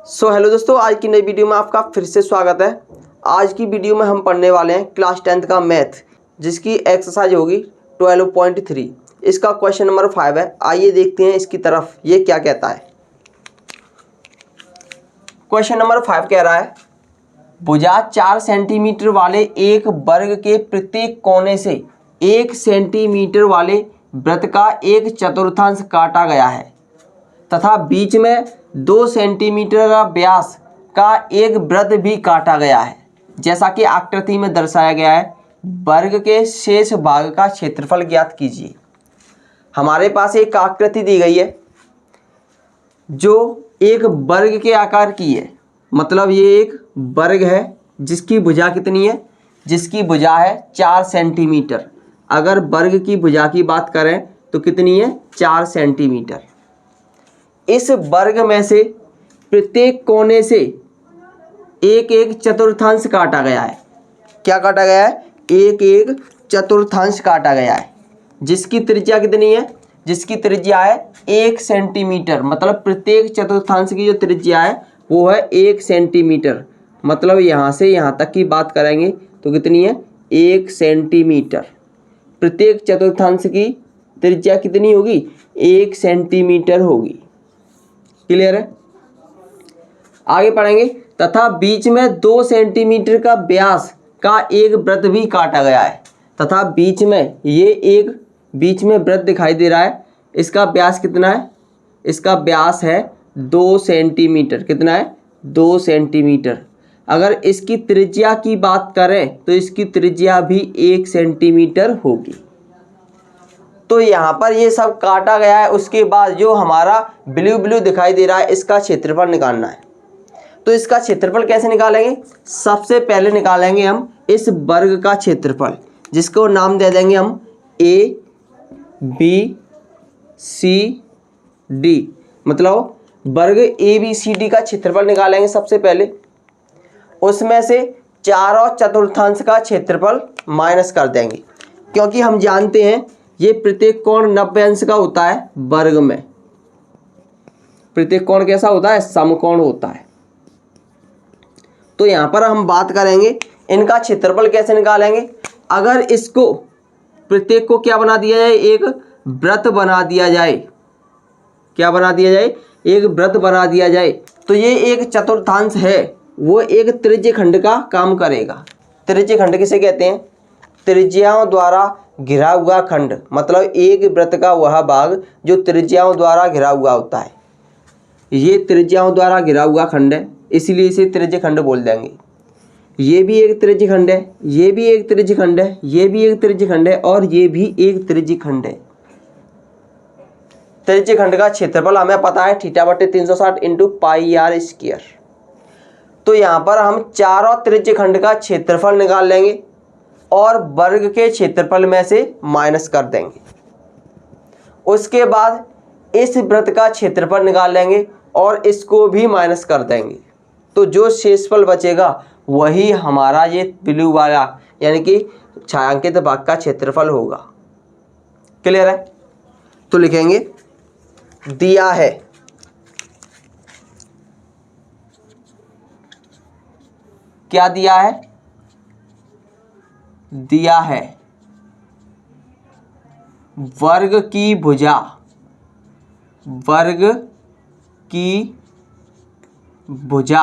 Hello दोस्तों, आज की नई वीडियो में आपका फिर से स्वागत है। आज की वीडियो में हम पढ़ने वाले हैं क्लास 10th का मैथ, जिसकी एक्सरसाइज होगी 12.3। इसका क्वेश्चन नंबर 5 है। आइए देखते हैं इसकी तरफ ये क्या कहता है। क्वेश्चन नंबर 5 कह रहा है, भुजा 4 सेंटीमीटर वाले एक वर्ग के प्रत्येक कोने से 1 सेंटीमीटर वाले वृत्त का एक चतुर्थांश काटा गया है तथा बीच में 2 सेंटीमीटर का व्यास का एक वृत्त भी काटा गया है, जैसा कि आकृति में दर्शाया गया है। वर्ग के शेष भाग का क्षेत्रफल ज्ञात कीजिए। हमारे पास एक आकृति दी गई है जो एक वर्ग के आकार की है। मतलब ये एक वर्ग है जिसकी भुजा कितनी है, जिसकी भुजा है 4 सेंटीमीटर। अगर वर्ग की भुजा की बात करें तो कितनी है, 4 सेंटीमीटर। इस वर्ग में से प्रत्येक कोने से एक एक चतुर्थांश काटा गया है। क्या काटा गया है? एक एक चतुर्थांश काटा गया है, जिसकी त्रिज्या कितनी है, जिसकी त्रिज्या है 1 सेंटीमीटर। मतलब प्रत्येक चतुर्थांश की जो त्रिज्या है वो है 1 सेंटीमीटर। मतलब यहाँ से यहाँ तक की बात करेंगे तो कितनी है, 1 सेंटीमीटर। प्रत्येक चतुर्थांश की त्रिज्या कितनी होगी, 1 सेंटीमीटर होगी। क्लियर है? आगे पढ़ेंगे। तथा बीच में 2 सेंटीमीटर का व्यास का एक वृत्त भी काटा गया है। तथा बीच में ये एक बीच में वृत्त दिखाई दे रहा है। इसका व्यास कितना है? इसका व्यास है 2 सेंटीमीटर। कितना है? 2 सेंटीमीटर। अगर इसकी त्रिज्या की बात करें तो इसकी त्रिज्या भी 1 सेंटीमीटर होगी। तो यहाँ पर ये सब काटा गया है। उसके बाद जो हमारा ब्लू ब्लू दिखाई दे रहा है, इसका क्षेत्रफल निकालना है। तो इसका क्षेत्रफल कैसे निकालेंगे? सबसे पहले निकालेंगे हम इस वर्ग का क्षेत्रफल, जिसको नाम दे देंगे हम ए बी सी डी। मतलब वर्ग ए बी सी डी का क्षेत्रफल निकालेंगे सबसे पहले। उसमें से चारों चतुर्थांश का क्षेत्रफल माइनस कर देंगे, क्योंकि हम जानते हैं ये प्रत्येक कोण 90 अंश का होता है। वर्ग में प्रत्येक कोण कैसा होता है? समकोण होता है। तो यहां पर हम बात करेंगे इनका क्षेत्रफल कैसे निकालेंगे। अगर इसको प्रत्येक को क्या बना दिया जाए, एक वृत्त बना दिया जाए। क्या बना दिया जाए? एक वृत्त बना दिया जाए, तो ये एक चतुर्थांश है, वो एक त्रिज्यखंड का काम करेगा। त्रिज्यखंड किसे कहते हैं? त्रिज्याओं द्वारा घिरा हुआ खंड। मतलब एक वृत्त का वह भाग जो त्रिज्याओं द्वारा घिरा हुआ होता है, ये त्रिज्याओं द्वारा घिरा हुआ खंड है, इसलिए इसे त्रिज्यखंड बोल देंगे। ये भी एक त्रिज्यखंड है, ये भी एक त्रिज्यखंड है, ये भी एक त्रिज्यखंड है, और ये भी एक त्रिज्यखंड है। त्रिज्यखंड का क्षेत्रफल हमें पता है θ/360 इंटू पाई आर स्क्वायर। तो यहाँ पर हम चारों त्रिज्यखंड का क्षेत्रफल निकाल लेंगे और वर्ग के क्षेत्रफल में से माइनस कर देंगे। उसके बाद इस वृत्त का क्षेत्रफल निकाल लेंगे और इसको भी माइनस कर देंगे। तो जो शेषफल बचेगा वही हमारा ये ब्लू वाला यानी कि छायांकित भाग का क्षेत्रफल होगा। क्लियर है? तो लिखेंगे दिया है क्या दिया है? दिया है वर्ग की भुजा, वर्ग की भुजा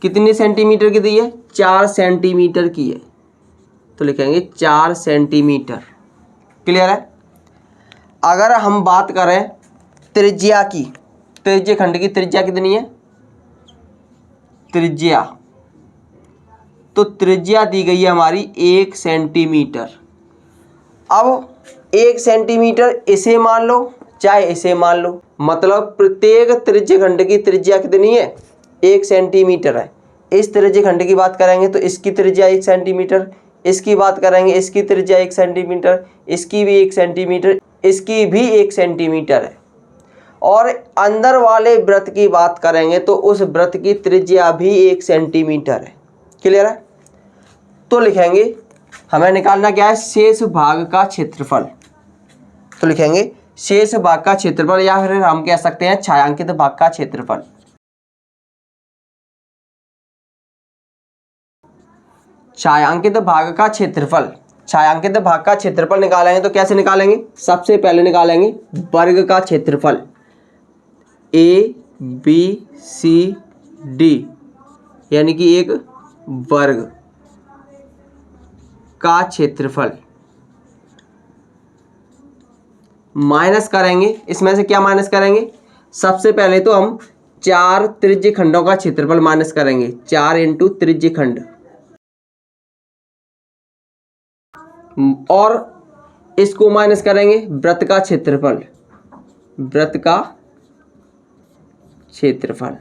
कितने सेंटीमीटर की दी है? 4 सेंटीमीटर की है। तो लिखेंगे 4 सेंटीमीटर। क्लियर है? अगर हम बात करें त्रिज्या की, त्रिज्यखंड की त्रिज्या कितनी है? त्रिज्या तो त्रिज्या दी गई है हमारी 1 सेंटीमीटर। अब 1 सेंटीमीटर इसे मान लो चाहे इसे मान लो, मतलब प्रत्येक त्रिज्यखंड की त्रिज्या कितनी है? 1 सेंटीमीटर है। इस त्रिज्यखंड की बात करेंगे तो इसकी त्रिज्या 1 सेंटीमीटर, इसकी बात करेंगे इसकी त्रिज्या 1 सेंटीमीटर, इसकी भी 1 सेंटीमीटर, इसकी भी 1 सेंटीमीटर है। और अंदर वाले वृत्त की बात करेंगे तो उस वृत्त की त्रिज्या भी 1 सेंटीमीटर है। क्लियर है? तो लिखेंगे हमें निकालना क्या है? शेष भाग का क्षेत्रफल। तो लिखेंगे शेष भाग का क्षेत्रफल या फिर हम कह सकते हैं छायांकित भाग का क्षेत्रफल। छायांकित भाग का क्षेत्रफल, छायांकित भाग का क्षेत्रफल निकालेंगे तो कैसे निकालेंगे? सबसे पहले निकालेंगे वर्ग का क्षेत्रफल, ए बी सी डी यानी कि एक वर्ग का क्षेत्रफल, माइनस करेंगे। इसमें से क्या माइनस करेंगे? सबसे पहले तो हम 4 त्रिज्य खंडों का क्षेत्रफल माइनस करेंगे, 4 इंटू त्रिज्य खंड, और इसको माइनस करेंगे वृत्त का क्षेत्रफल, वृत्त का क्षेत्रफल,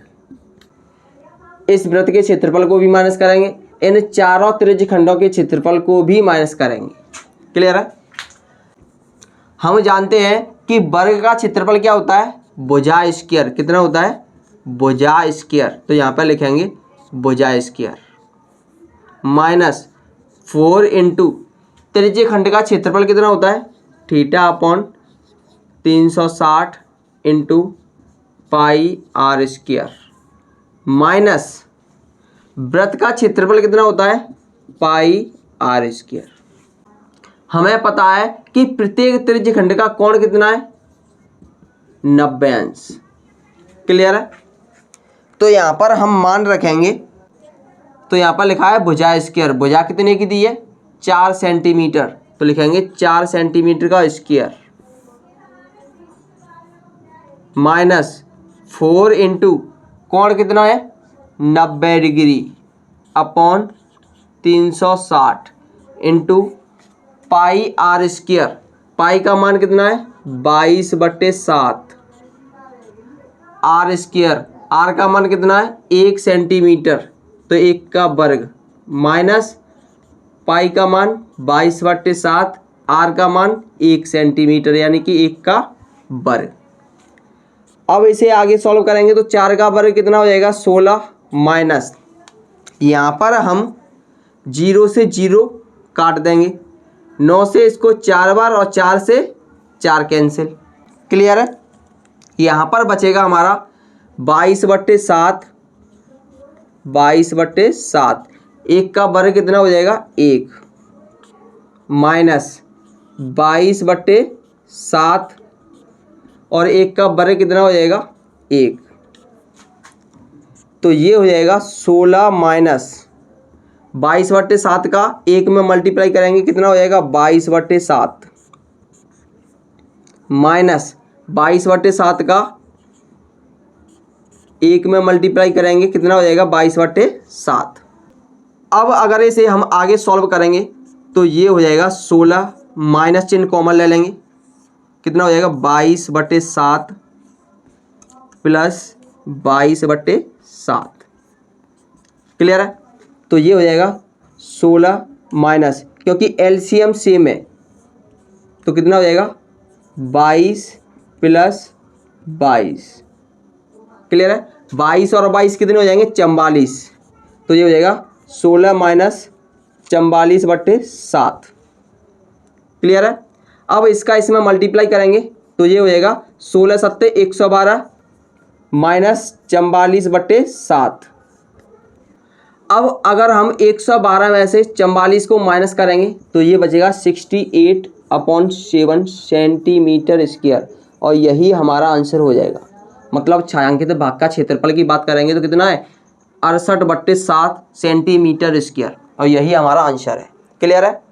इस वृत्त के क्षेत्रफल को भी माइनस करेंगे, इन चारों त्रिज्य खंडों के क्षेत्रफल को भी माइनस करेंगे। क्लियर है? हम जानते हैं कि वर्ग का क्षेत्रफल क्या होता है? भुजा स्क्वायर। कितना होता है? भुजा स्क्वायर। तो यहाँ पर लिखेंगे भुजा स्क्वायर माइनस 4 इंटू त्रिज्य खंड का क्षेत्रफल कितना होता है? Theta upon 360 into pi r square minus वृत्त का क्षेत्रफल कितना होता है? Pi r square. हमें पता है कि प्रत्येक त्रिज्य खंड का कोण कितना है? 90 अंश। क्लियर है? तो यहाँ पर हम मान रखेंगे, तो यहाँ पर लिखा है भुजा स्क्वायर। भुजा कितने की दी है? 4 सेंटीमीटर। तो लिखेंगे 4 सेंटीमीटर का स्क्वायर माइनस 4 इंटू कोण कितना है? 90 degree upon 360 into pi r square. Pi का मान कितना है? 22/7। आर स्क्वायर, आर का मान कितना है? 1 सेंटीमीटर, तो 1 का वर्ग माइनस पाई का मान 22/7, आर का मान 1 सेंटीमीटर यानी कि 1 का वर्ग। अब इसे आगे सॉल्व करेंगे तो 4 का वर्ग कितना हो जाएगा? 16 माइनस, यहाँ पर हम 0 से 0 काट देंगे, 9 से इसको 4 बार और 4 से 4 कैंसिल। क्लियर है? यहाँ पर बचेगा हमारा 22/7, 22/7, 1 का वर्ग कितना हो जाएगा? 1 माइनस 22/7 और 1 का वर्ग कितना हो जाएगा? 1। तो ये हो जाएगा 16 माइनस 22/7 का 1 में मल्टीप्लाई करेंगे कितना हो जाएगा? 22/7 माइनस 22/7 का 1 में मल्टीप्लाई करेंगे कितना हो जाएगा? 22/7। अब अगर इसे हम आगे सॉल्व करेंगे तो ये हो जाएगा 16 माइनस चिन्ह कॉमन ले लेंगे, कितना हो जाएगा? 22/7 प्लस 22/7। क्लियर है? तो ये हो जाएगा 16 माइनस, क्योंकि एलसीएम सेम है तो कितना हो जाएगा? 22 प्लस 22। क्लियर है? 22 और 22 कितने हो जाएंगे? 44। तो ये हो जाएगा 16 माइनस 44/7। क्लियर है? अब इसका इसमें मल्टीप्लाई करेंगे तो ये हो जाएगा 16 सत्ते 112 माइनस 44/7। अब अगर हम 112 में से 44 को माइनस करेंगे तो ये बचेगा 68/7 सेंटीमीटर स्क्वायर, और यही हमारा आंसर हो जाएगा। मतलब छायांकित भाग का क्षेत्रफल की बात करेंगे तो कितना है? 68/7 सेंटीमीटर स्क्वायर, और यही हमारा आंसर है। क्लियर है?